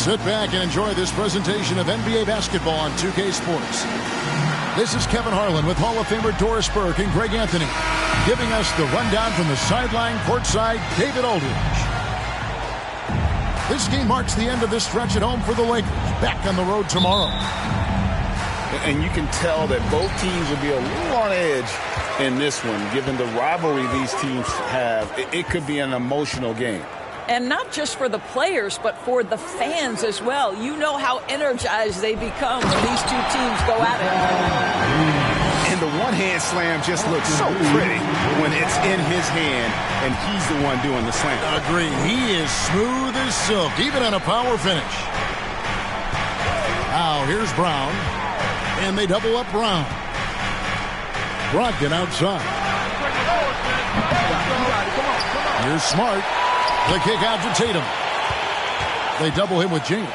Sit back and enjoy this presentation of NBA basketball on 2K Sports. This is Kevin Harlan with Hall of Famer Doris Burke and Greg Anthony, giving us the rundown from the sideline courtside, David Aldridge. This game marks the end of this stretch at home for the Lakers. Back on the road tomorrow. And you can tell that both teams will be a little on edge in this one, given the rivalry these teams have. It could be an emotional game. And not just for the players, but for the fans as well. You know how energized they become when these two teams go at it. And the one-hand slam just looks so pretty when it's in his hand and he's the one doing the slam. Agreed. He is smooth as silk, even on a power finish. Now here's Brown. And they double up Brown. Brogdon outside. Here's Smart. The kick out to Tatum. They double him with James.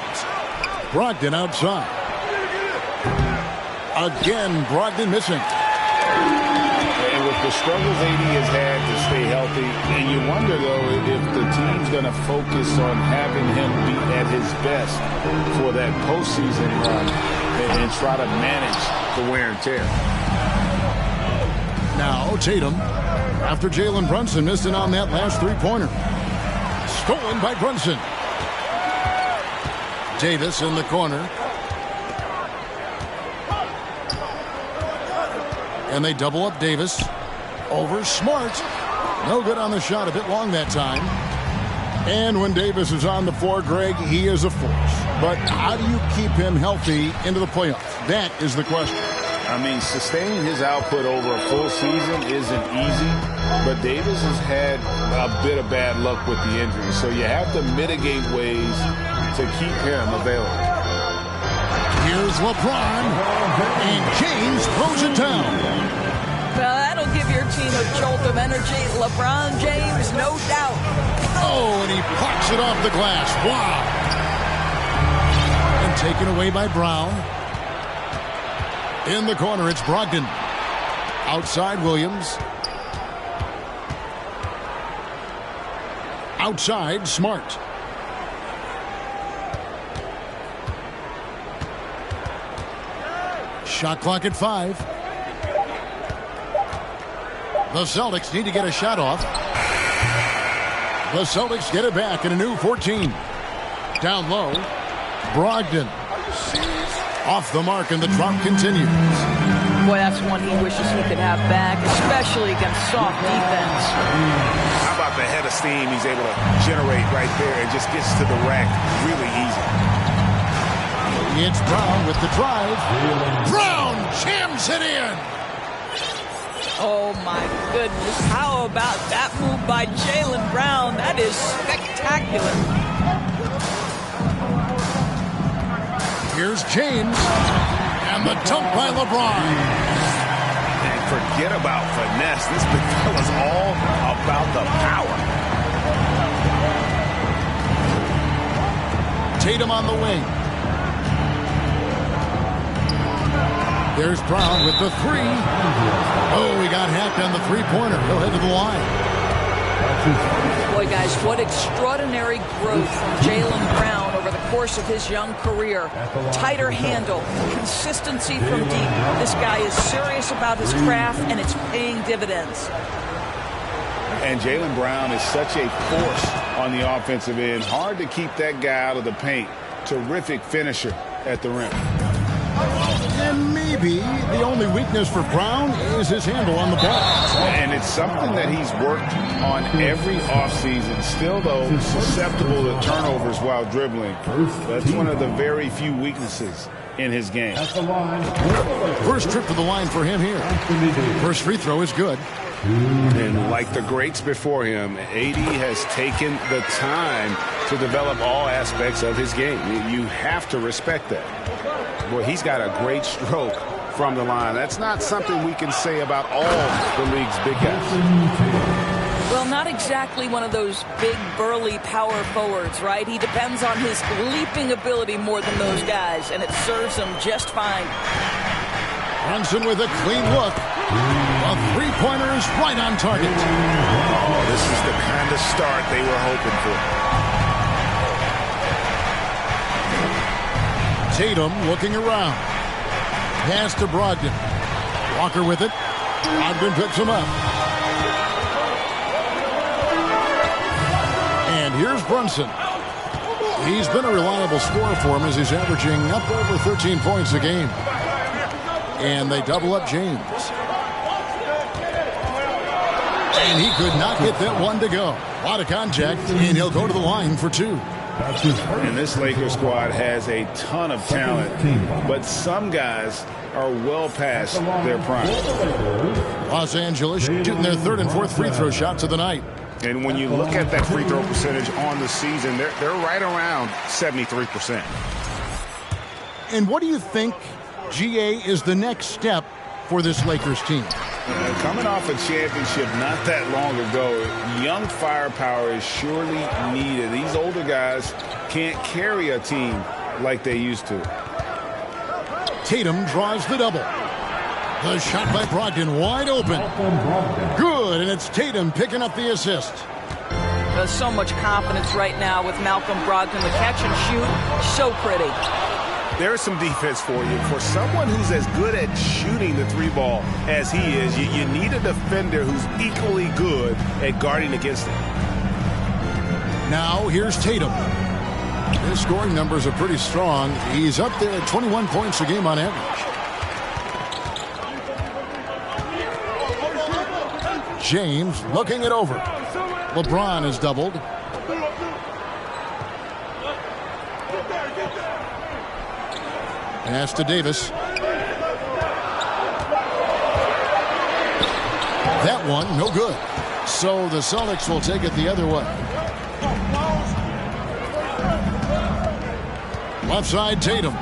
Brogdon outside. Again, Brogdon missing. And with the struggles AD has had to stay healthy, and you wonder, though, if the team's going to focus on having him be at his best for that postseason run and try to manage the wear and tear. Now Tatum, after Jalen Brunson missed it on that last three-pointer. Stolen by Brunson. Davis in the corner. And they double up Davis. Over Smart. No good on the shot. A bit long that time. And when Davis is on the floor, Greg, he is a force. But how do you keep him healthy into the playoffs? That is the question. I mean, sustaining his output over a full season isn't easy, but Davis has had a bit of bad luck with the injury, so you have to mitigate ways to keep him available. Here's LeBron, and James throws it down. Well, that'll give your team a jolt of energy. LeBron James, no doubt. Oh, and he parks it off the glass. Wow. And taken away by Brown. In the corner, it's Brogdon. Outside, Williams. Outside, Smart. Shot clock at 5. The Celtics need to get a shot off. The Celtics get it back in a new 14. Down low, Brogdon. Off the mark, and the drop continues. Boy, that's one he wishes he could have back, especially against soft defense. How about the head of steam he's able to generate right there and just gets to the rack really easy. It's Brown with the drive. Brown jams it in. Oh, my goodness. How about that move by Jaylen Brown? That is spectacular. Here's James, and the dunk by LeBron. And forget about finesse. This big fella's all about the power. Tatum on the wing. There's Brown with the three. Oh, he got hacked on the three-pointer. He'll head to the line. Boy, guys, what extraordinary growth from Jaylen Brown over the course of his young career. Tighter handle, consistency from deep. This guy is serious about his craft, and it's paying dividends. And Jaylen Brown is such a force on the offensive end. Hard to keep that guy out of the paint. Terrific finisher at the rim. And maybe the only weakness for Brown is his handle on the ball. And it's something that he's worked on every offseason. Still, though, susceptible to turnovers while dribbling. That's one of the very few weaknesses in his game. First trip to the line for him here. First free throw is good. And like the greats before him, AD has taken the time to develop all aspects of his game. You have to respect that. Boy, he's got a great stroke from the line. That's not something we can say about all the league's big guys. Well, not exactly one of those big, burly power forwards, right? He depends on his leaping ability more than those guys, and it serves him just fine. Brunson with a clean look. A three-pointer is right on target. Oh, this is the kind of start they were hoping for. Tatum looking around. Pass to Brogdon. Walker with it. Brogdon picks him up. And here's Brunson. He's been a reliable scorer for him as he's averaging up over 13 points a game. And they double up James. And he could not get that one to go. A lot of contact, and he'll go to the line for two. And this Lakers squad has a ton of talent, but some guys are well past their prime. Los Angeles shooting their third and fourth free throw shots of the night. And when you look at that free throw percentage on the season, they're right around 73%. And what do you think, GA, is the next step for this Lakers team? Coming off a championship not that long ago, young firepower is surely needed. These older guys can't carry a team like they used to. Tatum draws the double. The shot by Brogdon wide open. Good, and it's Tatum picking up the assist. There's so much confidence right now with Malcolm Brogdon. The catch and shoot, so pretty. There's some defense for you. For someone who's as good at shooting the three ball as he is, you need a defender who's equally good at guarding against it. Now here's Tatum. His scoring numbers are pretty strong. He's up there at 21 points a game on average. James looking it over. LeBron is doubled. Pass to Davis. That one, no good. So the Celtics will take it the other way. Left side, Tatum.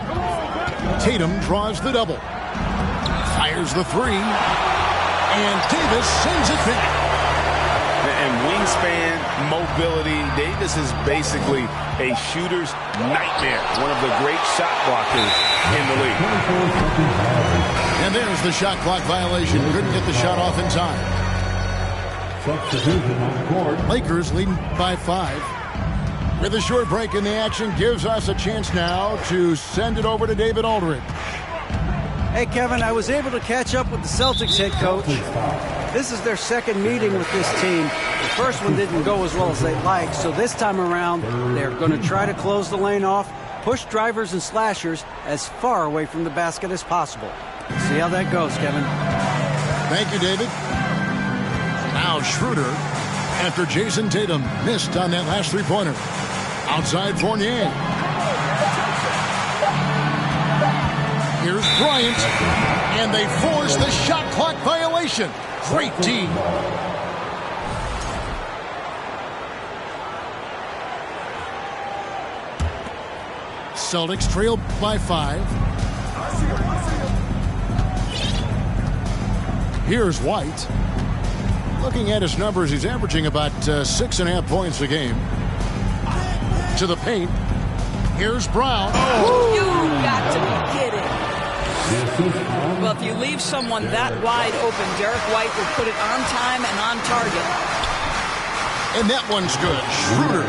Tatum draws the double. Fires the three. And Davis sends it back. And wingspan, mobility, Davis is basically a shooter's nightmare. One of the great shot blockers in the league. And there's the shot clock violation. Couldn't get the shot off in time. Lakers leading by 5. With a short break in the action, gives us a chance now to send it over to David Aldridge. Hey, Kevin, I was able to catch up with the Celtics head coach. This is their second meeting with this team. The first one didn't go as well as they'd like, so this time around, they're going to try to close the lane off, push drivers and slashers as far away from the basket as possible. See how that goes, Kevin. Thank you, David. Now Schroeder, after Jason Tatum missed on that last three-pointer. Outside Fournier. Here's Bryant, and they force the shot clock violation. Great D. Celtics trail by 5. Here's White. Looking at his numbers, he's averaging about 6.5 points a game. To the paint. Here's Brown. Oh. You got to be kidding. Well, if you leave someone that wide open, Derek White will put it on time and on target. And that one's good. Schroeder.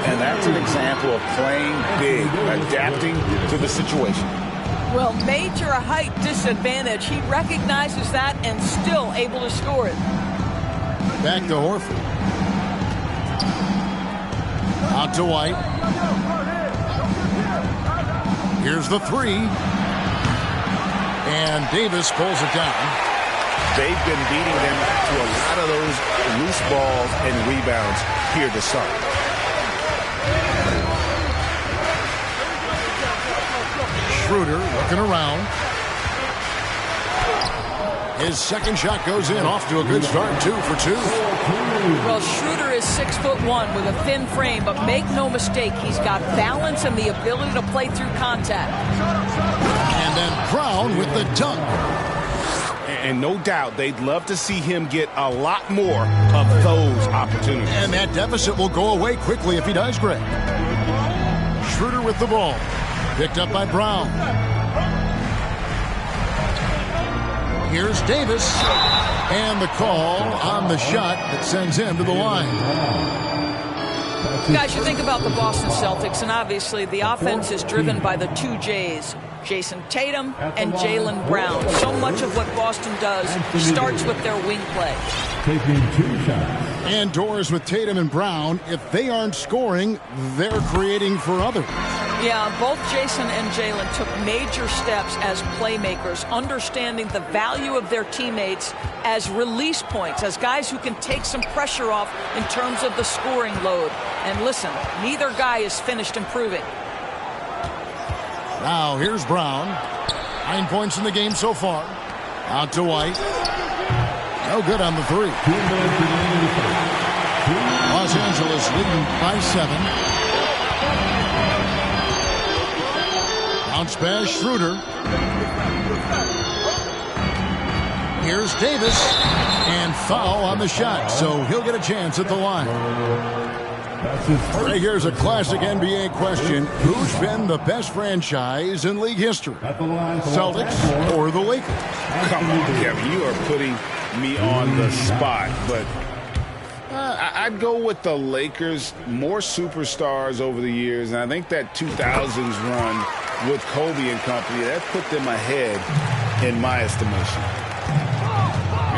And that's an example of playing big, adapting to the situation. Well, major height disadvantage. He recognizes that and still able to score it. Back to Horford. Out to White. Here's the three. And Davis pulls it down. They've been beating them to a lot of those loose balls and rebounds here to start. Schroeder looking around. His second shot goes in, off to a good start, 2 for 2. Well, Schroeder is 6'1" with a thin frame, but make no mistake, he's got balance and the ability to play through contact. And then Brown with the dunk. And no doubt they'd love to see him get a lot more of those opportunities. And that deficit will go away quickly if he does, Greg. Schroeder with the ball. Picked up by Brown. Here's Davis. And the call on the shot that sends him to the line. Guys, you think about the Boston Celtics, and obviously the offense is driven by the two J's, Jason Tatum and Jaylen Brown. So much of what Boston does starts with their wing play. Taking 2 shots. And doors with Tatum and Brown. If they aren't scoring, they're creating for others. Yeah, both Jason and Jaylen took major steps as playmakers, understanding the value of their teammates as release points, as guys who can take some pressure off in terms of the scoring load. And listen, neither guy is finished improving. Now here's Brown. 9 points in the game so far. Out to White. No good on the 3. 2 minutes remaining. Los Angeles leading by 7. Bounce pass, Schroeder. Here's Davis. And foul on the shot, so he'll get a chance at the line. Hey, here's a classic NBA question. Who's been the best franchise in league history? Celtics or the Lakers? Come on, Kevin. You are putting me on the spot, but I'd go with the Lakers. More superstars over the years, and I think that 2000s run with Kobe and company, that put them ahead in my estimation.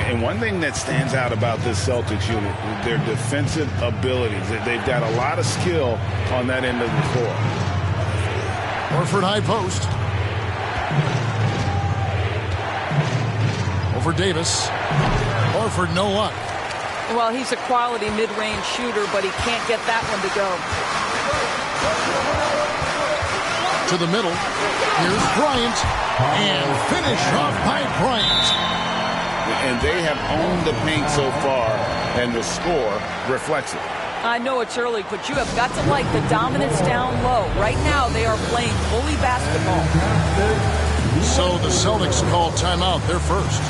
And one thing that stands out about this Celtics unit is their defensive abilities. They've got a lot of skill on that end of the floor. Horford high post. Over Davis. Horford no luck. Well, he's a quality mid-range shooter, but he can't get that one to go. To the middle. Here's Bryant. And finish off by Bryant. And they have owned the paint so far, and the score reflects it. I know it's early, but you have got to like the dominance down low. Right now, they are playing bully basketball. So the Celtics call timeout. They're first.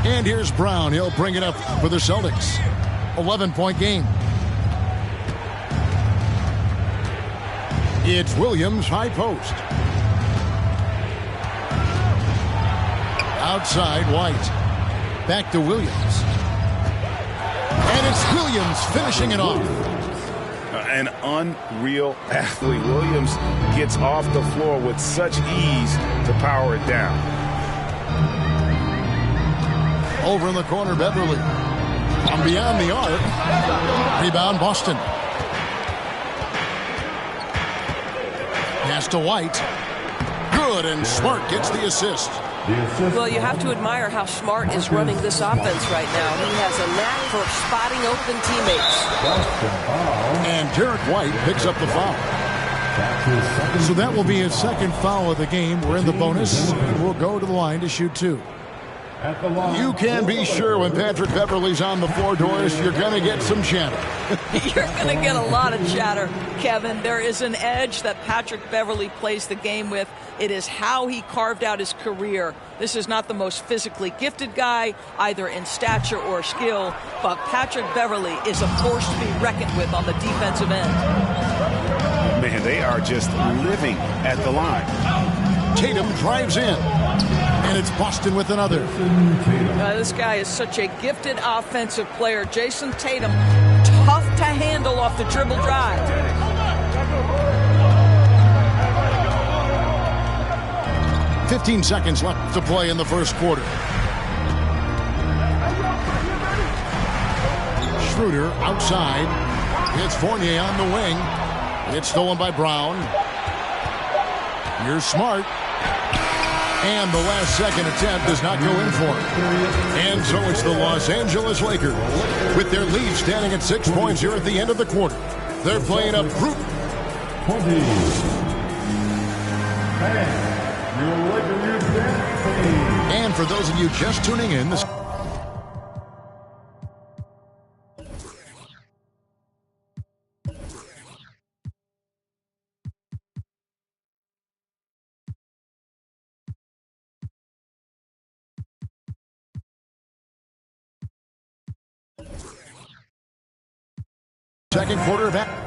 And here's Brown. He'll bring it up for the Celtics. 11-point game. It's Williams, high post. Outside, White. Back to Williams. And it's Williams finishing it off. An unreal athlete. Williams gets off the floor with such ease to power it down. Over in the corner, Beverly. From beyond the arc. Rebound, Boston. Pass to White. Good, and Smart gets the assist. Well, you have to admire how Smart is running this offense right now. He has a knack for spotting open teammates. And Derek White picks up the foul. So that will be his second foul of the game. We're in the bonus, and we'll go to the line to shoot 2. You can be sure when Patrick Beverly's on the floor, Doris, you're going to get some chatter. You're going to get a lot of chatter, Kevin. There is an edge that Patrick Beverly plays the game with. It is how he carved out his career. This is not the most physically gifted guy, either in stature or skill, but Patrick Beverly is a force to be reckoned with on the defensive end. Man, they are just living at the line. Tatum drives in. And it's Boston with another. This guy is such a gifted offensive player. Jason Tatum, tough to handle off the dribble drive. "15 seconds left to play in the first quarter. Schroeder outside. It's Fournier on the wing. It's stolen by Brown. Here's Smart. And the last second attempt does not go in for him. And so it's the Los Angeles Lakers with their lead standing at 6 points here at the end of the quarter. They're playing a group. 20. And for those of you just tuning in, this second quarter of action.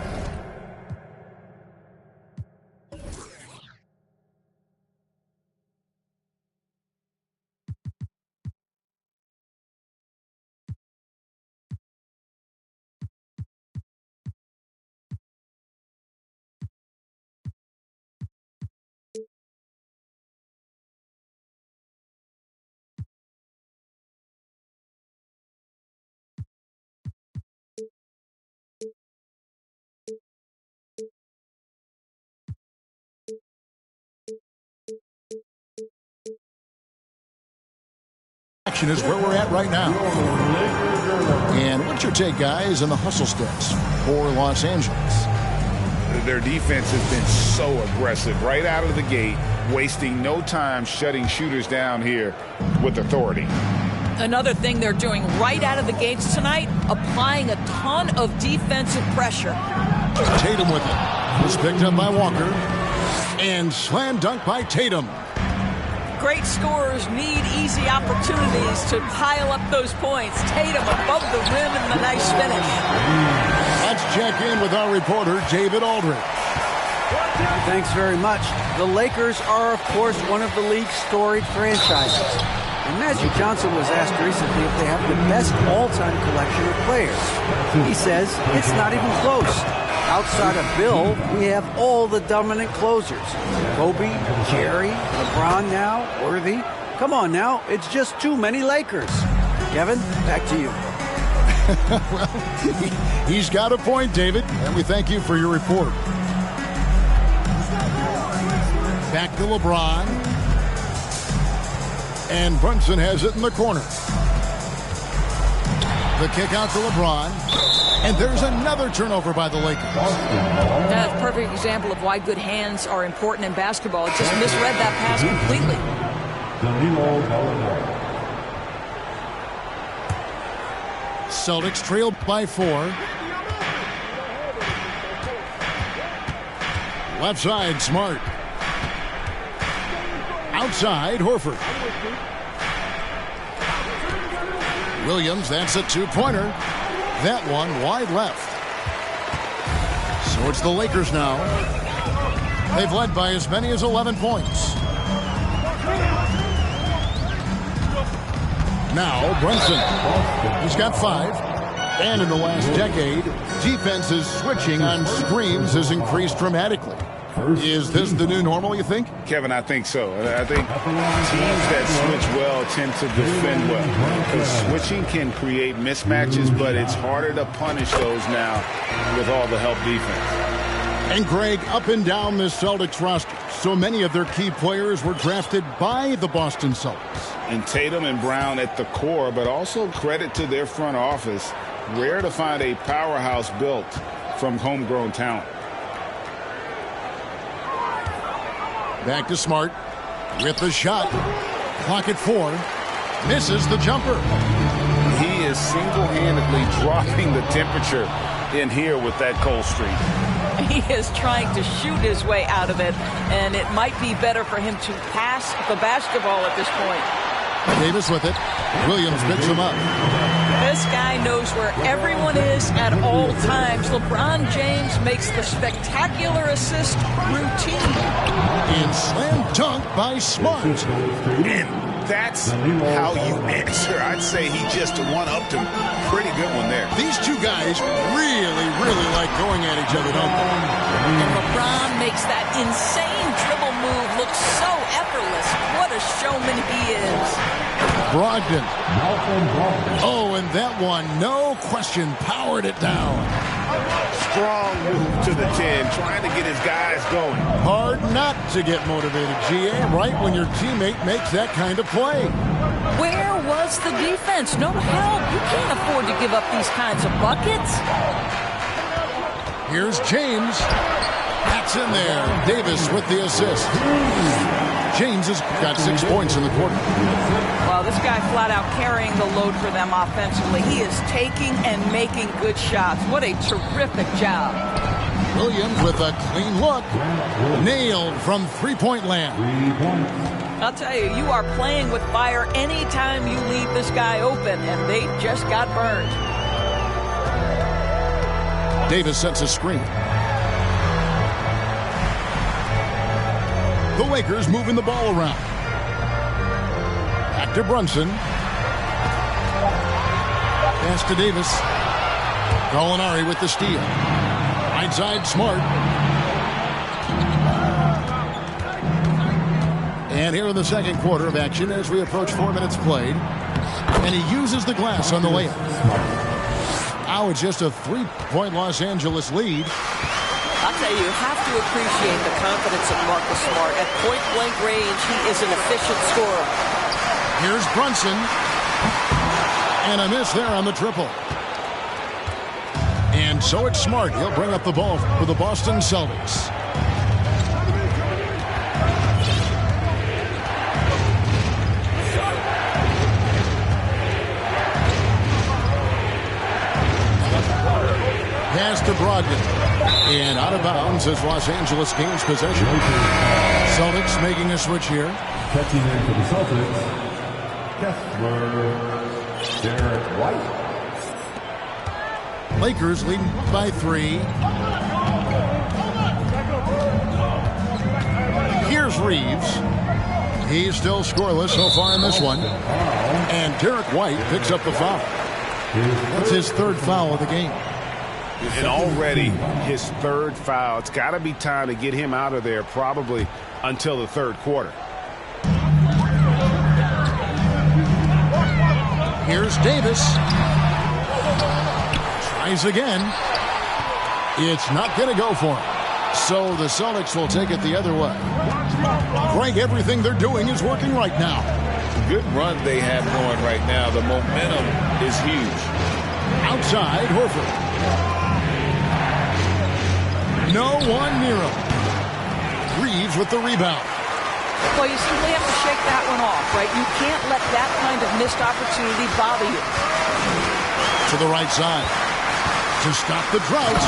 Action is where we're at right now. And what's your take, guys, on the hustle steps for Los Angeles? Their defense has been so aggressive right out of the gate, wasting no time shutting shooters down here with authority. Another thing they're doing right out of the gates tonight, applying a ton of defensive pressure. Tatum with it. Was picked up by Walker. And slam dunk by Tatum. Great scorers need easy opportunities to pile up those points. Tatum above the rim and the nice finish. Let's check in with our reporter, David Aldridge. Thanks very much. The Lakers are, of course, one of the league's storied franchises. And Magic Johnson was asked recently if they have the best all-time collection of players. He says it's not even close. Outside of Bill, we have all the dominant closers. Kobe, Jerry, LeBron now, Worthy. Come on now, it's just too many Lakers. Kevin, back to you. Well, he's got a point, David, and we thank you for your report. Back to LeBron. And Brunson has it in the corner. The kick out to LeBron. And there's another turnover by the Lakers. That's a perfect example of why good hands are important in basketball. It just misread that pass completely. Celtics trailed by 4. Left side, Smart. Outside, Horford. Williams, that's a two-pointer. That one wide left. So it's the Lakers now. They've led by as many as 11 points. Now Brunson. He's got 5. And in the last decade, defenses switching on screens has increased dramatically. Is this the new normal, you think? Kevin, I think so. I think teams that switch well tend to defend well. Because switching can create mismatches, but it's harder to punish those now with all the help defense. And Greg, up and down this Celtics roster, so many of their key players were drafted by the Boston Celtics. And Tatum and Brown at the core, but also credit to their front office. Rare to find a powerhouse built from homegrown talent. Back to Smart with the shot. Clock at 4. Misses the jumper. He is single-handedly dropping the temperature in here with that cold streak. He is trying to shoot his way out of it, and it might be better for him to pass the basketball at this point. Davis with it. Williams picks him up. This guy knows where everyone is at all times. LeBron James makes the spectacular assist routine. And slam dunk by Smart. And that's how you answer. I'd say he just one-upped him. Pretty good one there. These two guys really, really like going at each other, don't they? And LeBron makes that insane dribble move look so effortless. What a showman he is. Brogdon. Oh, and that one, no question, powered it down. Strong move to the 10, trying to get his guys going. Hard not to get motivated, GA, right when your teammate makes that kind of play. Where was the defense? No help. You can't afford to give up these kinds of buckets. Here's James. That's in there. Davis with the assist. James has got 6 points in the quarter. Well, this guy flat out carrying the load for them offensively. He is taking and making good shots. What a terrific job. Williams with a clean look. Nailed from three-point land. I'll tell you, you are playing with fire anytime you leave this guy open, and they just got burned. Davis sets a screen. The Lakers moving the ball around. Back to Brunson. Pass to Davis. Gallinari with the steal. Right side, Smart. And here in the second quarter of action as we approach 4 minutes played. And he uses the glass on the layup. Now it's just a 3-point Los Angeles lead. I'll tell you, you have to appreciate the confidence of Marcus Smart. At point-blank range, he is an efficient scorer. Here's Brunson. And a miss there on the triple. And so it's Smart. He'll bring up the ball for the Boston Celtics. Pass to Brogdon. And out of bounds as Los Angeles gains possession. Celtics making a switch here. Checking in for the Celtics, Kessler, Derek White. Lakers leading by 3. Here's Reeves. He's still scoreless so far in this one. And Derek White picks up the foul. That's his 3rd foul of the game. And already his 3rd foul. It's got to be time to get him out of there probably until the 3rd quarter. Here's Davis. Tries again. It's not going to go for him. So the Celtics will take it the other way. Frank, everything they're doing is working right now. Good run they have going right now. The momentum is huge. Outside, Horford. No one near him. Reeves with the rebound. Well, you simply have to shake that one off, right? You can't let that kind of missed opportunity bother you. To the right side. To stop the drought.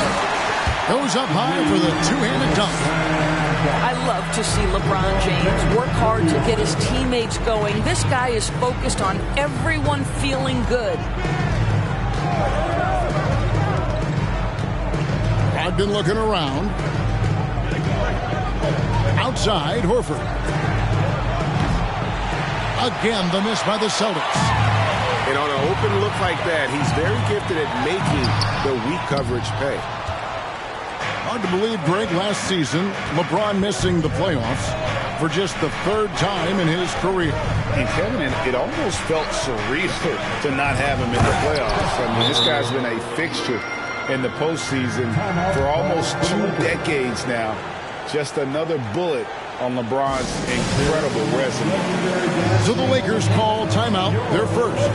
Goes up high for the two-handed dunk. I love to see LeBron James work hard to get his teammates going. This guy is focused on everyone feeling good. Brogdon looking around. Outside, Horford. Again, the miss by the Celtics. And on an open look like that, he's very gifted at making the weak coverage pay. Hard to believe, Greg, last season, LeBron missing the playoffs for just the 3rd time in his career. And Kevin, it almost felt surreal to not have him in the playoffs. I mean, this guy's been a fixture in the postseason for almost 2 decades now. Just another bullet on LeBron's incredible resume. So the Lakers call timeout, their first.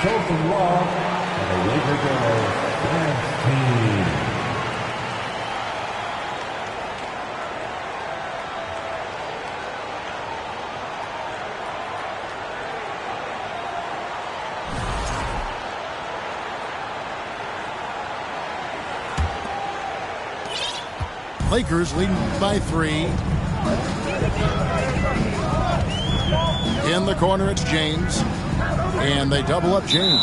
Chosen Love, and the Lakers dance team. Lakers leading by 3. In the corner, it's James. And they double up James.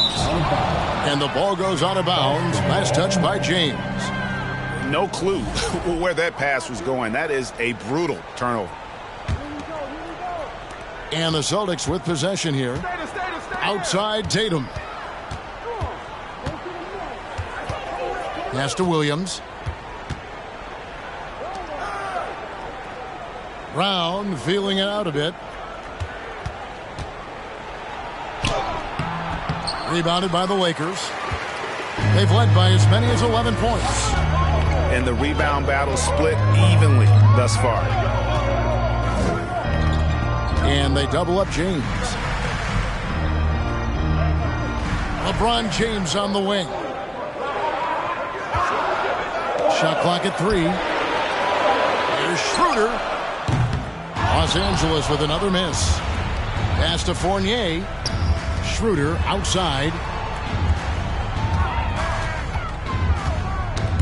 And the ball goes out of bounds. Last touch by James. No clue where that pass was going. That is a brutal turnover. And the Celtics with possession here. Outside Tatum. Pass to Williams. Brown feeling it out a bit. Rebounded by the Lakers. They've led by as many as 11 points. And the rebound battle split evenly thus far. And they double up James. LeBron James on the wing. Shot clock at 3. Here's Schroeder. Los Angeles with another miss. Pass to Fournier. Schroeder outside.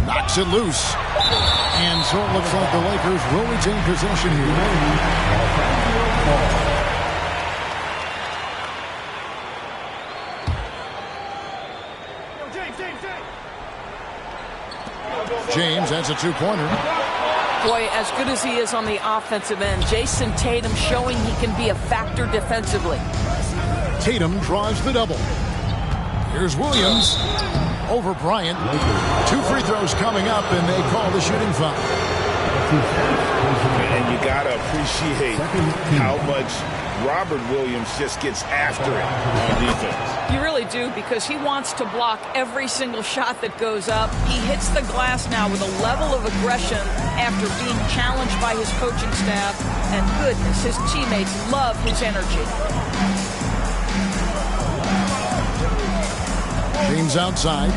Knocks it loose. And so it looks like the Lakers will retain possession here. James has a two-pointer. Boy, as good as he is on the offensive end, Jason Tatum showing he can be a factor defensively. Tatum draws the double. Here's Williams over Bryant. 2 free throws coming up, and they call the shooting foul. And you got to appreciate how much Robert Williams just gets after it on defense. You really do, because he wants to block every single shot that goes up. He hits the glass now with a level of aggression after being challenged by his coaching staff. And goodness, his teammates love his energy. James outside.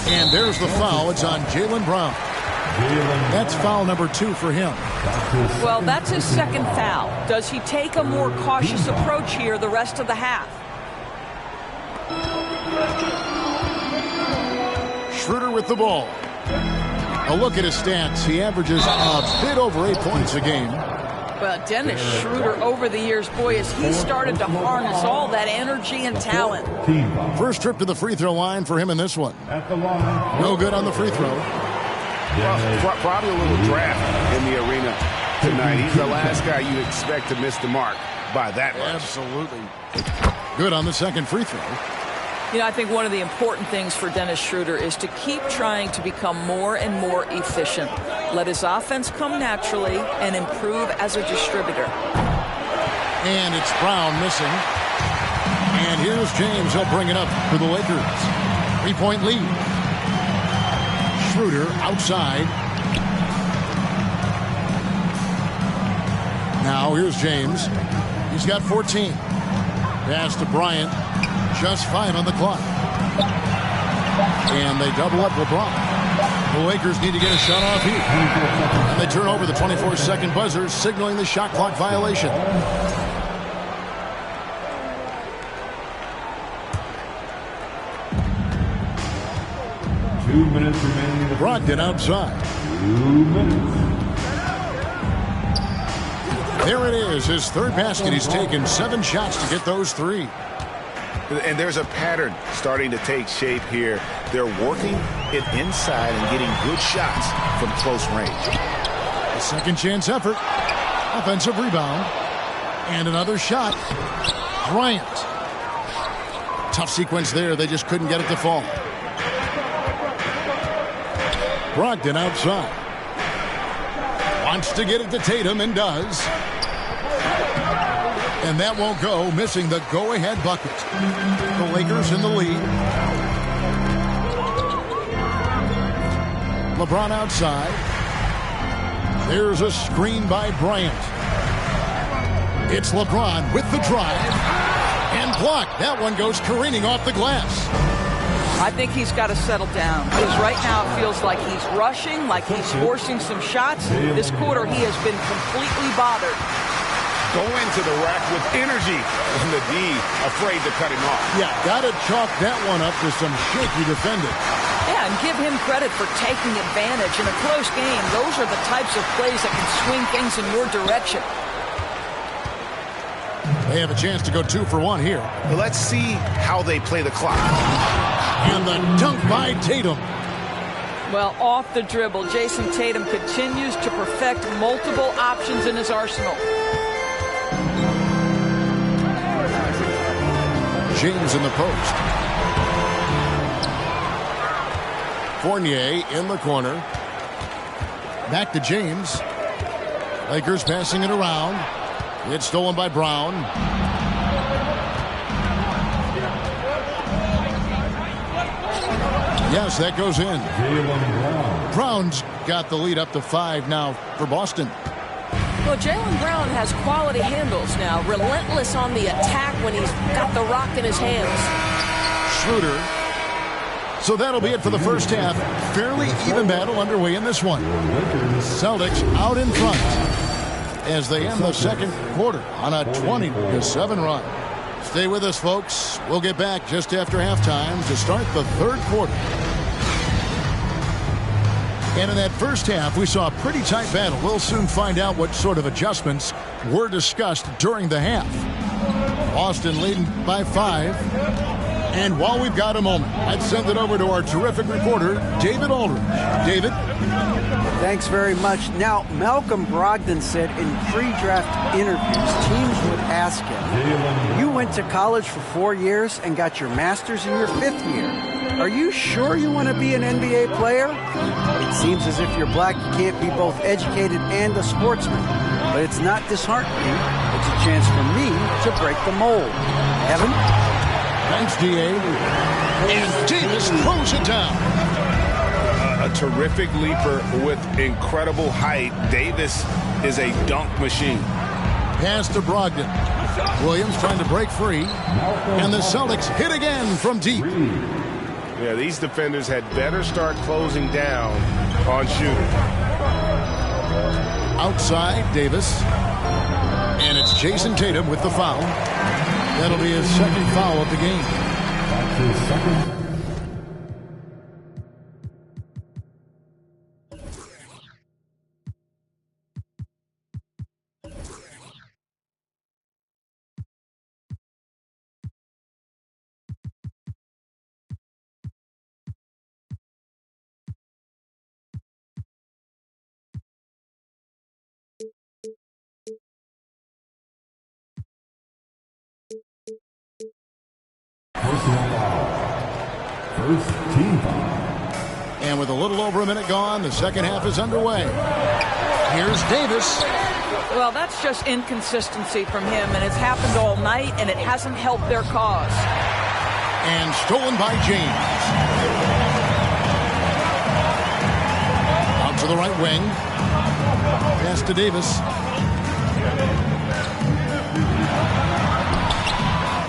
And there's the foul. It's on Jaylen Brown. That's foul number 2 for him. Well, that's his second foul. Does he take a more cautious approach here the rest of the half? Schroeder with the ball. A look at his stats. He averages a bit over 8 points a game. Well, Dennis Schroeder over the years, boy, has he started to harness all that energy and talent. First trip to the free throw line for him in this one. No good on the free throw. Well, probably a little draft in the arena tonight. He's the last guy you expect to miss the mark by that much. Absolutely. Good on the second free throw. You know, I think one of the important things for Dennis Schroeder is to keep trying to become more and more efficient. Let his offense come naturally and improve as a distributor. And it's Brown missing. And here's James. He'll bring it up for the Lakers. 3-point lead. Schroeder outside. Now here's James. He's got 14. Pass to Bryant. Just 5 on the clock. And they double up LeBron. The Lakers need to get a shot off here. And they turn over the 24-second buzzer, signaling the shot clock violation. Brogdon outside. 2 minutes. There it is, his third basket. He's taken 7 shots to get those 3. And there's a pattern starting to take shape here. They're working it inside and getting good shots from close range. A second chance effort. Offensive rebound. And another shot. Bryant. Tough sequence there. They just couldn't get it to fall. Brogdon outside. Wants to get it to Tatum and does. And that won't go, missing the go-ahead bucket. The Lakers in the lead. LeBron outside. There's a screen by Bryant. It's LeBron with the drive. And blocked. That one goes careening off the glass. I think he's got to settle down, because right now it feels like he's rushing, like he's forcing some shots. This quarter he has been completely bothered. Go into the rack with energy, and the D afraid to cut him off. Yeah, got to chalk that one up to some shaky defending. Yeah, and give him credit for taking advantage. In a close game, those are the types of plays that can swing things in your direction. They have a chance to go 2 for 1 here. But let's see how they play the clock. And the dunk by Tatum. Well, off the dribble, Jason Tatum continues to perfect multiple options in his arsenal. James in the post. Fournier in the corner. Back to James. Lakers passing it around. It's stolen by Brown. Yes, that goes in. Brown's got the lead up to 5 now for Boston. Well, Jaylen Brown has quality handles now. Relentless on the attack when he's got the rock in his hands. Schroeder. So that'll be it for the first half. Fairly even battle underway in this one. Celtics out in front as they end the second quarter on a 20-7 run. Stay with us, folks. We'll get back just after halftime to start the third quarter. And in that first half, we saw a pretty tight battle. We'll soon find out what sort of adjustments were discussed during the half. Boston leading by 5. And while we've got a moment, I'd send it over to our terrific reporter, David Aldridge. David? Thanks very much. Now, Malcolm Brogdon said in pre-draft interviews, teams would ask him, you went to college for 4 years and got your master's in your 5th year. Are you sure you want to be an NBA player? It seems as if you're black, you can't be both educated and a sportsman. But it's not disheartening. It's a chance for me to break the mold. Evan? Thanks, D.A. And Davis throws it down. A terrific leaper with incredible height. Davis is a dunk machine. Pass to Brogdon. Williams trying to break free. And the Celtics hit again from deep. Yeah, these defenders had better start closing down on shooting. Outside, Davis. And it's Jason Tatum with the foul. That'll be his second foul of the game. First team foul. And with a little over a minute gone, the second half is underway. Here's Davis. Well, that's just inconsistency from him, and it's happened all night, and it hasn't helped their cause. And stolen by James. Out to the right wing. Pass to Davis.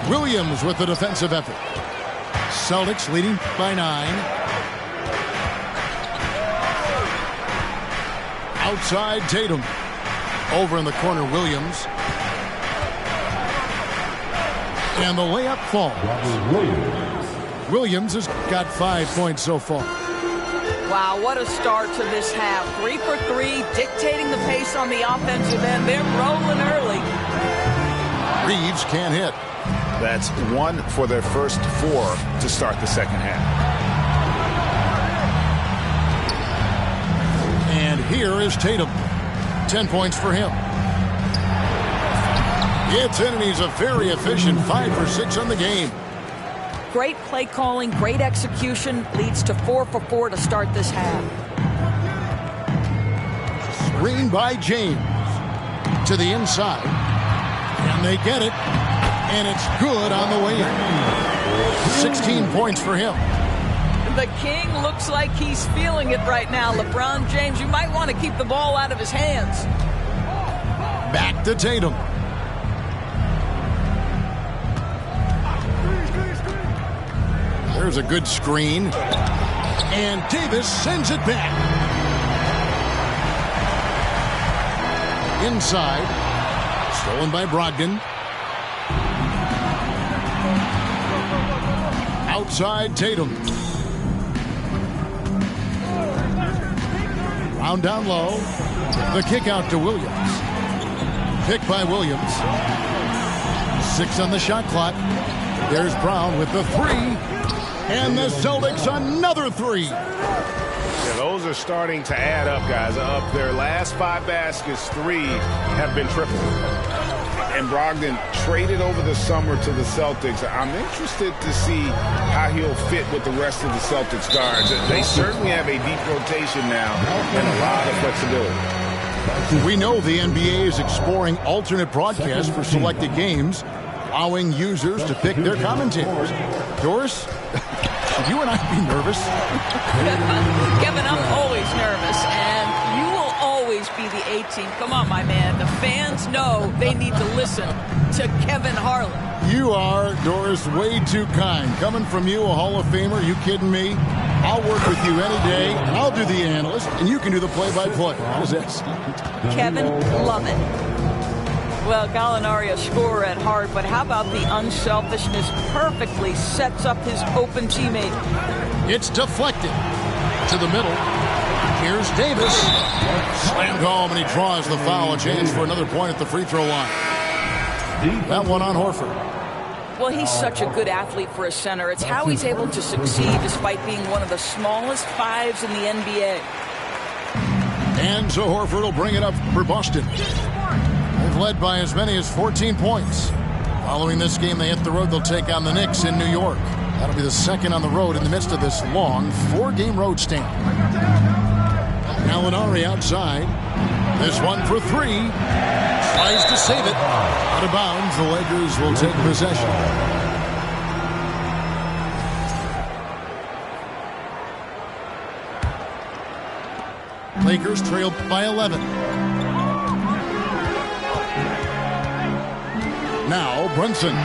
Williams with the defensive effort. Celtics leading by 9. Outside Tatum. Over in the corner, Williams. And the layup falls. Williams has got 5 points so far. Wow, what a start to this half. 3 for 3, dictating the pace on the offensive end. They're rolling early. Reeves can't hit. That's 1 for their first 4 to start the second half. And here is Tatum. 10 points for him. Gets in, and he's a very efficient 5 for 6 on the game. Great play calling, great execution, leads to 4 for 4 to start this half. Screen by James. To the inside. And they get it. And it's good on the way in. 16 points for him. The King looks like he's feeling it right now. LeBron James, you might want to keep the ball out of his hands. Back to Tatum. There's a good screen. And Davis sends it back. Inside. Stolen by Brogdon. Outside Tatum. Round down low. The kick out to Williams. Pick by Williams. 6 on the shot clock. There's Brown with the 3. And the Celtics another 3. Yeah, those are starting to add up, guys. Up their last 5 baskets, 3 have been triple. And Brogdon traded over the summer to the Celtics. I'm interested to see how he'll fit with the rest of the Celtics guards. They certainly have a deep rotation now and a lot of flexibility. We know the NBA is exploring alternate broadcasts for selected games, allowing users to pick their commentators. Doris, should you and I be nervous? Kevin, I'm always nervous, and you will always be the A team. Come on, my man. The fans know they need to listen to Kevin Harlan. You are, Doris, way too kind. Coming from you, a Hall of Famer, you kidding me? I'll work with you any day, and I'll do the analyst, and you can do the play-by-play. How's this? Kevin, love it. Well, Gallinari, a scorer at heart, but how about the unselfishness? Perfectly sets up his open teammate. It's deflected to the middle. Here's Davis. Slammed home, and he draws the foul. A chance for another point at the free throw line. That one on Horford. Well, he's such a good athlete for a center. It's how he's able to succeed despite being one of the smallest fives in the NBA. And so Horford will bring it up for Boston. They've led by as many as 14 points. Following this game, they hit the road. They'll take on the Knicks in New York. That'll be the second on the road in the midst of this long 4-game road stand. Gallinari outside. This one for three. Tries to save it. Out of bounds, the Lakers will take possession. Lakers trail by 11. Now Brunson.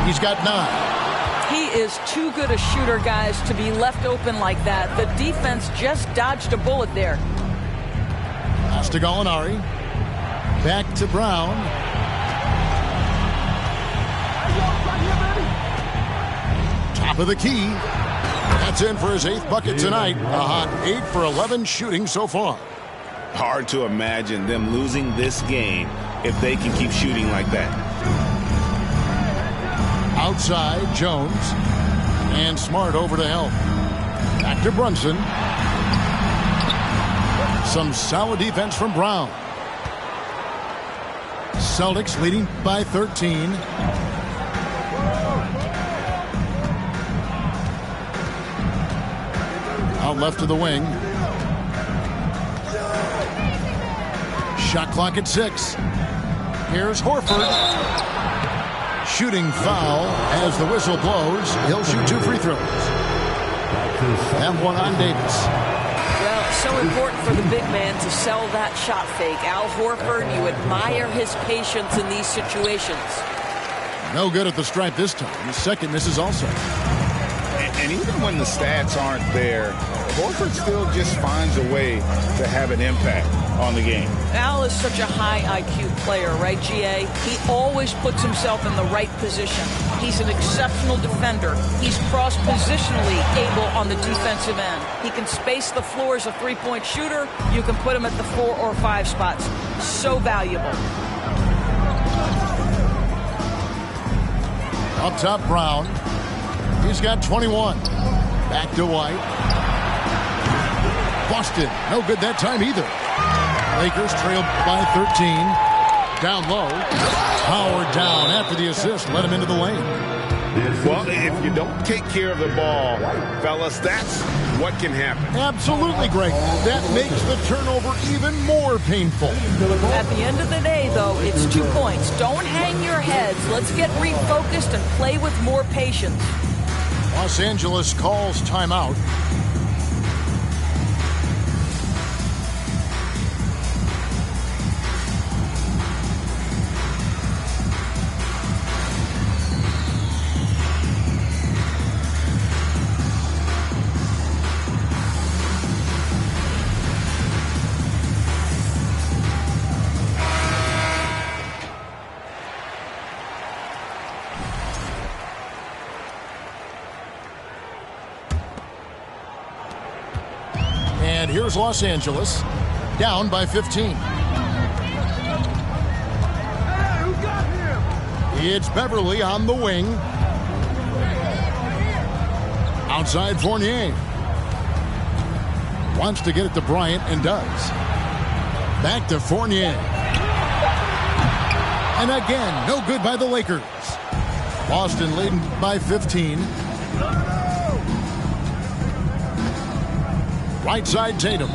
He's got 9. He is too good a shooter, guys, to be left open like that. The defense just dodged a bullet there. Pass to Gallinari. Back to Brown. Top of the key. That's in for his 8th bucket tonight. A hot 8 for 11 shooting so far. Hard to imagine them losing this game if they can keep shooting like that. Outside, Jones. And Smart over to help. Back to Brunson. Some solid defense from Brown. Celtics leading by 13. Out left to the wing. Shot clock at 6. Here's Horford. Shooting foul as the whistle blows. He'll shoot 2 free throws. That one on Davis. Well, it's so important for the big man to sell that shot fake. Al Horford, you admire his patience in these situations. No good at the stripe this time. His second misses also. And even when the stats aren't there, Horford still just finds a way to have an impact on the game. Al is such a high IQ player, right, GA? He always puts himself in the right position. He's an exceptional defender. He's cross-positionally able on the defensive end. He can space the floor as a three-point shooter. You can put him at the 4 or 5 spots. So valuable. Up top, Brown. He's got 21. Back to White. Boston, no good that time either. Lakers trail by 13. Down low. Powered down after the assist. Let him into the lane. Well, if you don't take care of the ball, fellas, that's what can happen. Absolutely, Greg. That makes the turnover even more painful. At the end of the day, though, it's 2 points. Don't hang your heads. Let's get refocused and play with more patience. Los Angeles calls timeout. And here's Los Angeles, down by 15. It's Beverly on the wing. Outside Fournier. Wants to get it to Bryant and does. Back to Fournier. And again, no good by the Lakers. Boston leading by 15. Right side, Tatum.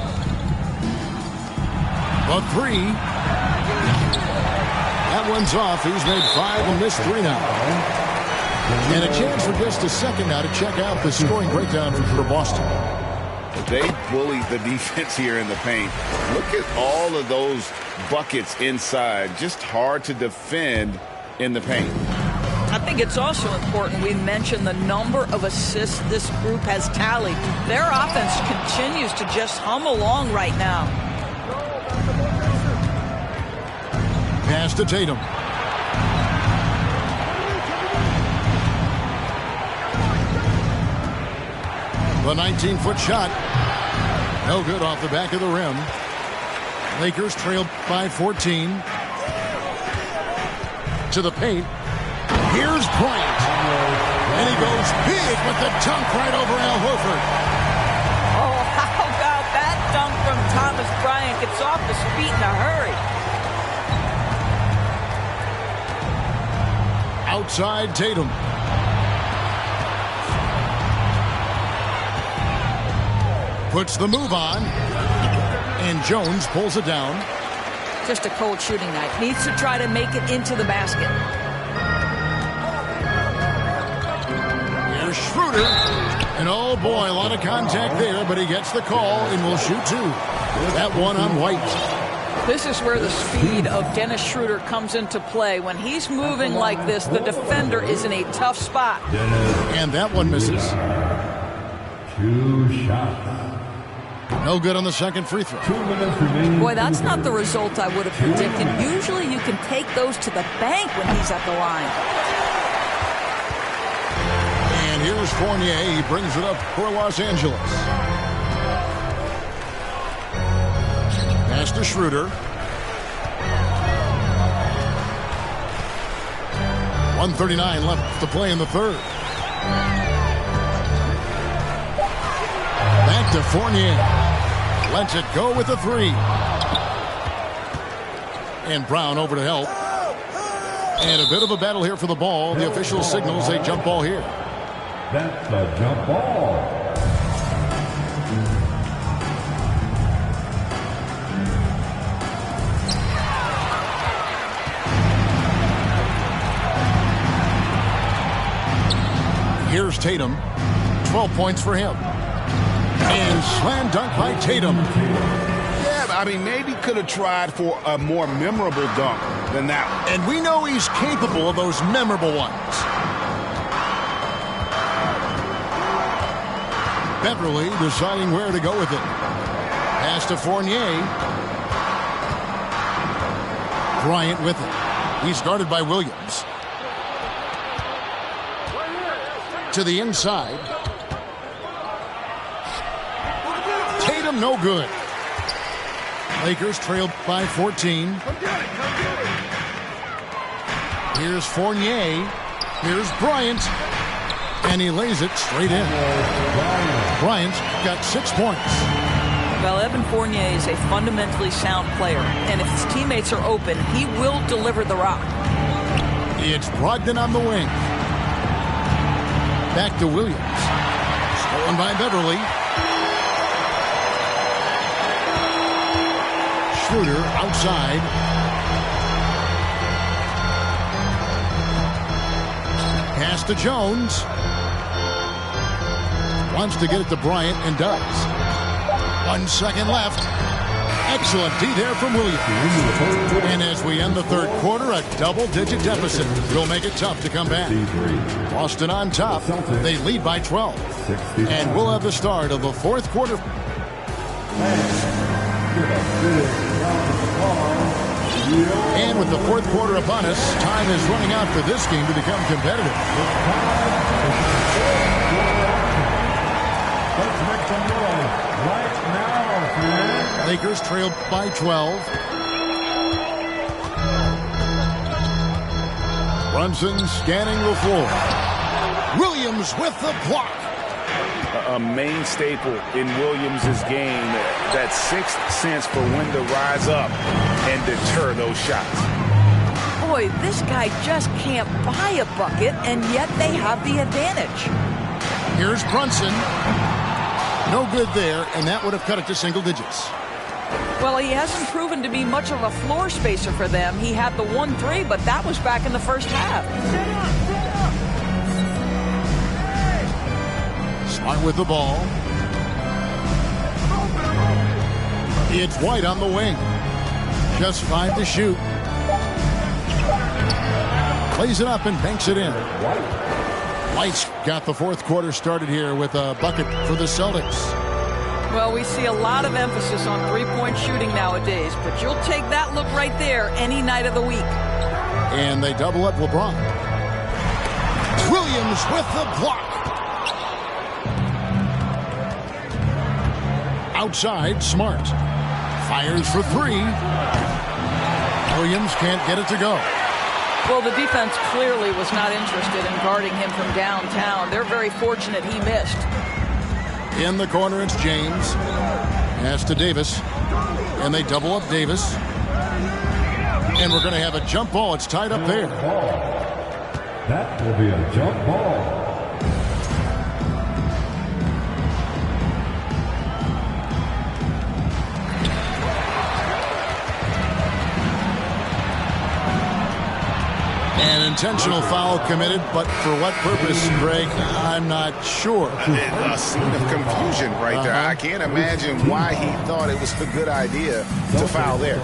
The three. That one's off. He's made 5 and missed 3 now. And a chance for just a second now to check out the scoring breakdown for Boston. They bullied the defense here in the paint. Look at all of those buckets inside. Just hard to defend in the paint. I think it's also important we mention the number of assists this group has tallied. Their offense continues to just hum along right now. Pass to Tatum. The 19-foot shot. No good off the back of the rim. Lakers trailed by 14. To the paint. Here's Bryant. And he goes big with the dunk right over Al Horford. Oh, how about that dunk from Thomas Bryant? Gets off his feet in a hurry. Outside Tatum. Puts the move on. And Jones pulls it down. Just a cold shooting night. Needs to try to make it into the basket. Here's Schroeder. And oh boy, a lot of contact there, but he gets the call and will shoot 2. That one on White. This is where the speed of Dennis Schroeder comes into play. When he's moving like this, the defender is in a tough spot. And that one misses. 2 shots. No good on the second free throw. 2 minutes remaining. Boy, that's not the result I would have predicted. Usually you can take those to the bank when he's at the line. And here's Fournier. He brings it up for Los Angeles. Pass to Schroeder. 1:39 left to play in the third. Back to Fournier. Lets it go with the 3. And Brown over to help. And a bit of a battle here for the ball. The official signals a jump ball here. That's a jump ball. Here's Tatum. 12 points for him. And slam dunk by Tatum. Yeah, I mean, maybe could have tried for a more memorable dunk than that one. And we know he's capable of those memorable ones. Beverly deciding where to go with it. Pass to Fournier. Bryant with it. He's guarded by Williams. To the inside. Tatum no good. Lakers trailed by 14. Here's Fournier. Here's Bryant. And he lays it straight in. Bryant's got 6 points. Well, Evan Fournier is a fundamentally sound player. And if his teammates are open, he will deliver the rock. It's Brogdon on the wing. Back to Williams. Stolen by Beverly. Schroeder outside. Pass to Jones. Wants to get it to Bryant and does. 1 second left. Excellent D there from Williams. And as we end the third quarter, a double-digit deficit will make it tough to come back. Boston on top. They lead by 12. And we'll have the start of the fourth quarter. And with the fourth quarter upon us, time is running out for this game to become competitive. Let's make some noise right now, friends. Lakers trailed by 12. Brunson scanning the floor. Williams with the block. A main staple in Williams' game, that sixth sense for when to rise up and deter those shots. Boy, Boy, this guy just can't buy a bucket, and yet they have the advantage. Here's Brunson. No good there, and that would have cut it to single digits. Well, he hasn't proven to be much of a floor spacer for them. He had the 1-3, but that was back in the first half. Smart with the ball. It's White on the wing. Just 5 to shoot. Plays it up and banks it in. White's got the fourth quarter started here with a bucket for the Celtics. Well, we see a lot of emphasis on three-point shooting nowadays, but you'll take that look right there any night of the week. And they double up LeBron. Williams with the block. Outside, Smart. Fires for 3. Williams can't get it to go. Well, the defense clearly was not interested in guarding him from downtown. They're very fortunate he missed. In the corner, it's James. Pass to Davis. And they double up Davis. And we're going to have a jump ball. It's tied up there. That will be a jump ball. An intentional foul committed, but for what purpose, Greg, I'm not sure. A scene of confusion right there. I can't imagine why he thought it was a good idea to foul there.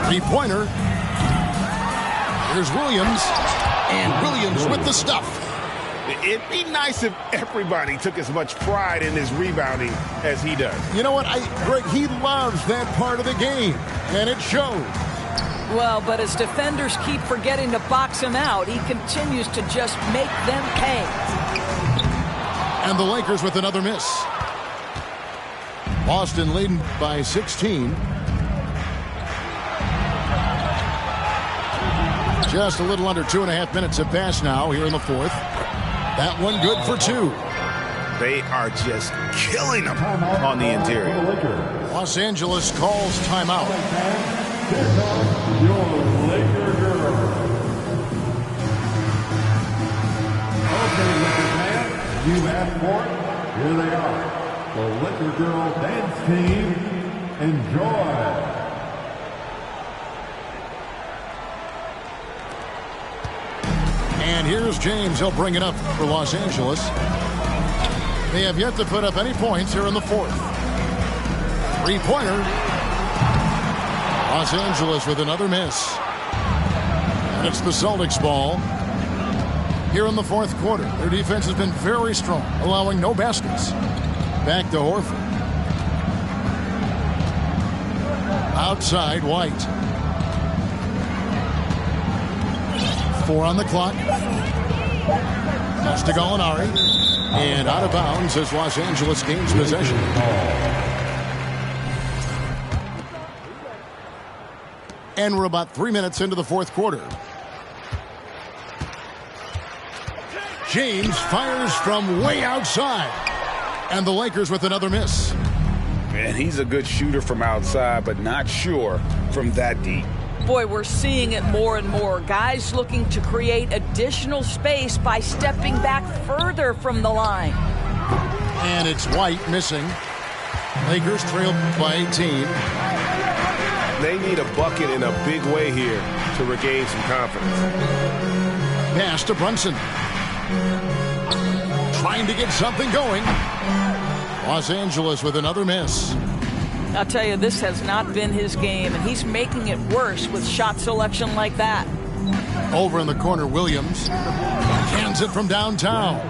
3-pointer. Here's Williams. And Williams with the stuff. It'd be nice if everybody took as much pride in his rebounding as he does. You know what, Greg, he loves that part of the game, and it shows. Well, but as defenders keep forgetting to box him out, he continues to just make them pay. And the Lakers with another miss. Boston leading by 16. Just a little under 2.5 minutes have passed now here in the fourth. That one good for 2. They are just killing them on the interior. Los Angeles calls timeout. Here comes your Laker girl. Okay, Laker fans, you asked for it. Here they are. The Laker girl dance team. Enjoy. And here's James. He'll bring it up for Los Angeles. They have yet to put up any points here in the fourth. 3-pointer. Los Angeles with another miss. And it's the Celtics ball here in the fourth quarter. Their defense has been very strong, allowing no baskets. Back to Horford. Outside, White. 4 on the clock. Pass to Gallinari. And out of bounds as Los Angeles gains possession. And we're about 3 minutes into the fourth quarter. James fires from way outside. And the Lakers with another miss. And he's a good shooter from outside, but not sure from that deep. Boy, we're seeing it more and more. Guys looking to create additional space by stepping back further from the line. And it's White missing. Lakers trail by 18. They need a bucket in a big way here to regain some confidence. Pass to Brunson. Trying to get something going. Los Angeles with another miss. I'll tell you, this has not been his game, and he's making it worse with shot selection like that. Over in the corner, Williams. Cans it from downtown.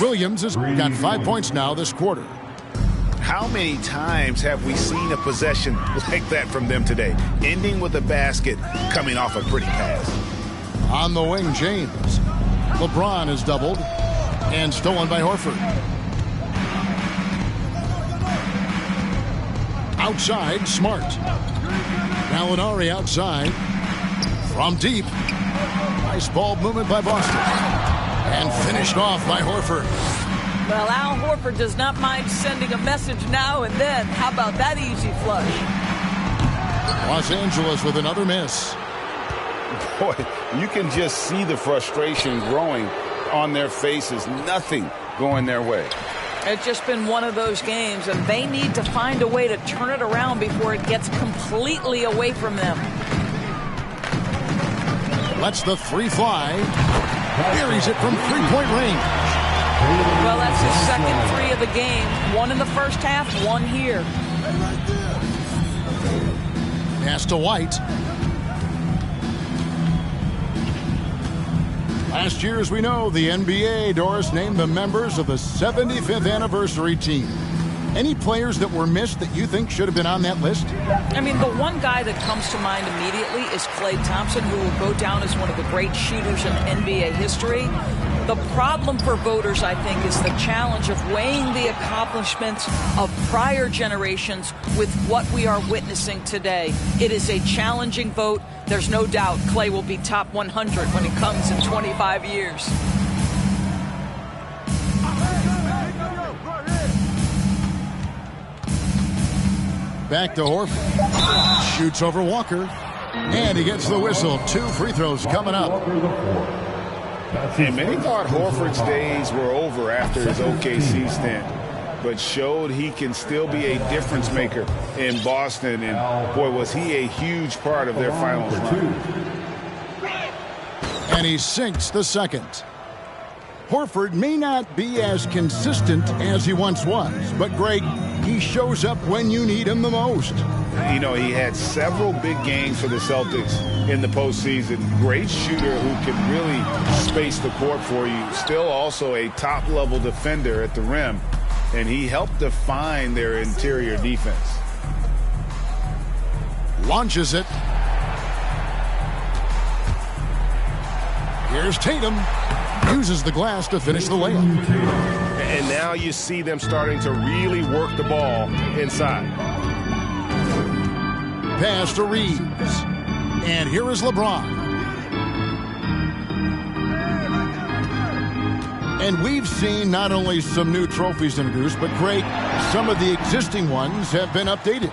Williams has got 5 points now this quarter. How many times have we seen a possession like that from them today, ending with a basket coming off a pretty pass? On the wing, James. LeBron is doubled and stolen by Horford. Outside, Smart. Gallinari outside. From deep. Nice ball movement by Boston. And finished off by Horford. Well, Al Horford does not mind sending a message now and then. How about that easy flush? Los Angeles with another miss. Boy, you can just see the frustration growing on their faces. Nothing going their way. It's just been one of those games, and they need to find a way to turn it around before it gets completely away from them. Lets the three fly. Buries it from three-point range. Well, that's his second three of the game. One in the first half, one here. Pass to White. Last year, as we know, the NBA, Doris, named the members of the 75th anniversary team. Any players that were missed that you think should have been on that list? I mean, the one guy that comes to mind immediately is Klay Thompson, who will go down as one of the great shooters in NBA history. The problem for voters, I think, is the challenge of weighing the accomplishments of prior generations with what we are witnessing today. It is a challenging vote. There's no doubt Klay will be top 100 when it comes in 25 years. Back to Horford. Shoots over Walker. And he gets the whistle. 2 free throws coming up. And many thought Horford's days were over after his OKC stint, but showed he can still be a difference maker in Boston. And boy, was he a huge part of their finals run. And he sinks the second. Horford may not be as consistent as he once was, but Greg, he shows up when you need him the most. You know, he had several big games for the Celtics in the postseason. Great shooter who can really space the court for you. Still also a top-level defender at the rim, and he helped define their interior defense. Launches it. Here's Tatum. Uses the glass to finish the layup. And now you see them starting to really work the ball inside. Pass to Reeves. And here is LeBron. And we've seen not only some new trophies introduced, but Greg, some of the existing ones have been updated.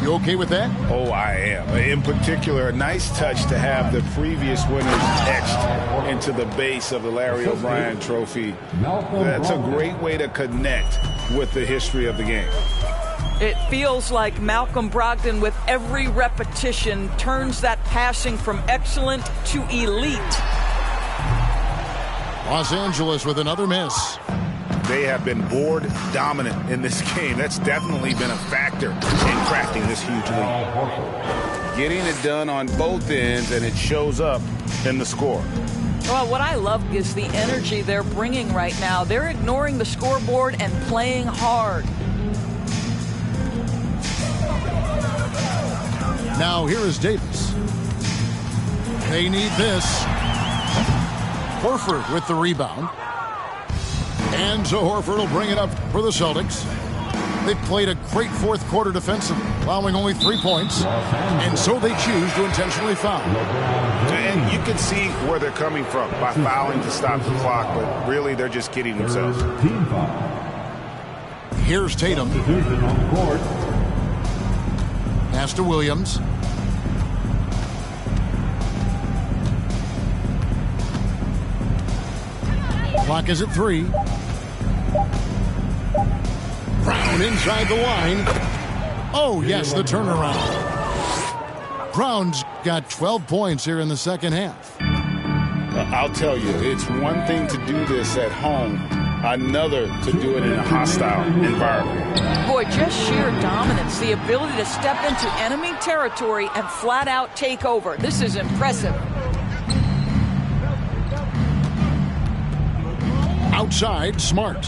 You okay with that? Oh, I am. In particular, a nice touch to have the previous winners etched into the base of the Larry O'Brien trophy. That's a great way to connect with the history of the game. It feels like Malcolm Brogdon, with every repetition, turns that passing from excellent to elite. Los Angeles with another miss. They have been board dominant in this game. That's definitely been a factor in crafting this huge lead. Getting it done on both ends, and it shows up in the score. Well, what I love is the energy they're bringing right now. They're ignoring the scoreboard and playing hard. Now here is Davis. They need this. Horford with the rebound. And so Horford will bring it up for the Celtics. They played a great fourth quarter defensively, allowing only 3 points. And so they choose to intentionally foul. And you can see where they're coming from by fouling to stop the clock, but really they're just kidding themselves. Here's Tatum. Pass to Williams. Clock is at 3. Brown inside the line. Oh, yes, the turnaround. Brown's got 12 points here in the second half. I'll tell you, it's one thing to do this at home, another to do it in a hostile environment. Boy, just sheer dominance, the ability to step into enemy territory and flat out take over. This is impressive. Outside, Smart.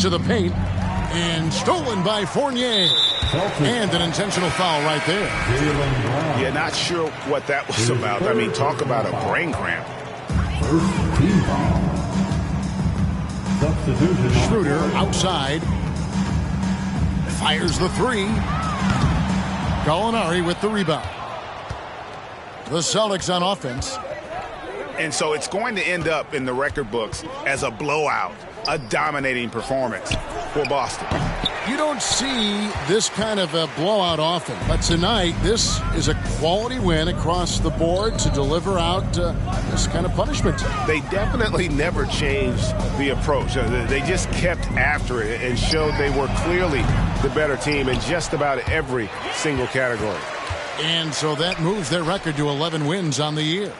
To the paint. And stolen by Fournier. And an intentional foul right there. Yeah, not sure what that was about. I mean, talk about a brain cramp. Schroeder outside. Fires the 3. Gallinari with the rebound. The Celtics on offense. And so it's going to end up in the record books as a blowout, a dominating performance for Boston. You don't see this kind of a blowout often, but tonight this is a quality win across the board to deliver out this kind of punishment. They definitely never changed the approach. They just kept after it and showed they were clearly the better team in just about every single category. And so that moves their record to 11 wins on the year.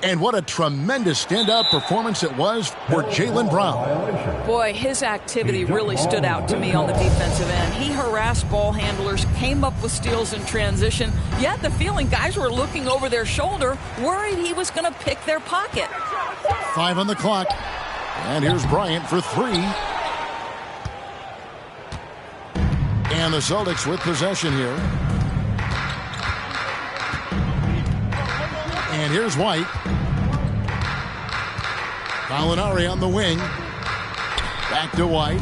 And what a tremendous standout performance it was for Jaylen Brown. Boy, his activity really stood out to me on the defensive end. He harassed ball handlers, came up with steals in transition. You had the feeling guys were looking over their shoulder, worried he was going to pick their pocket. 5 on the clock. And here's Bryant for 3. And the Celtics with possession here. And here's White. Gallinari on the wing. Back to White.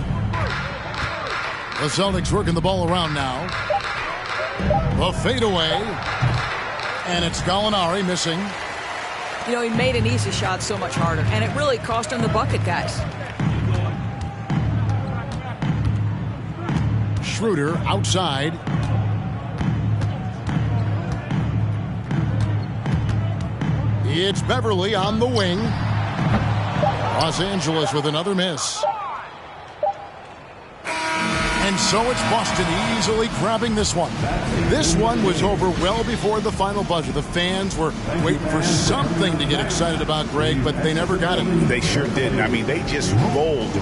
The Celtics working the ball around now. The fadeaway. And it's Gallinari missing. You know, he made an easy shot so much harder, and it really cost him the bucket, guys. Schroeder outside. It's Beverly on the wing. Los Angeles with another miss. And so it's Boston easily grabbing this one. This one was over well before the final buzzer. The fans were waiting for something to get excited about, Greg, but they never got it. They sure didn't. I mean, they just rolled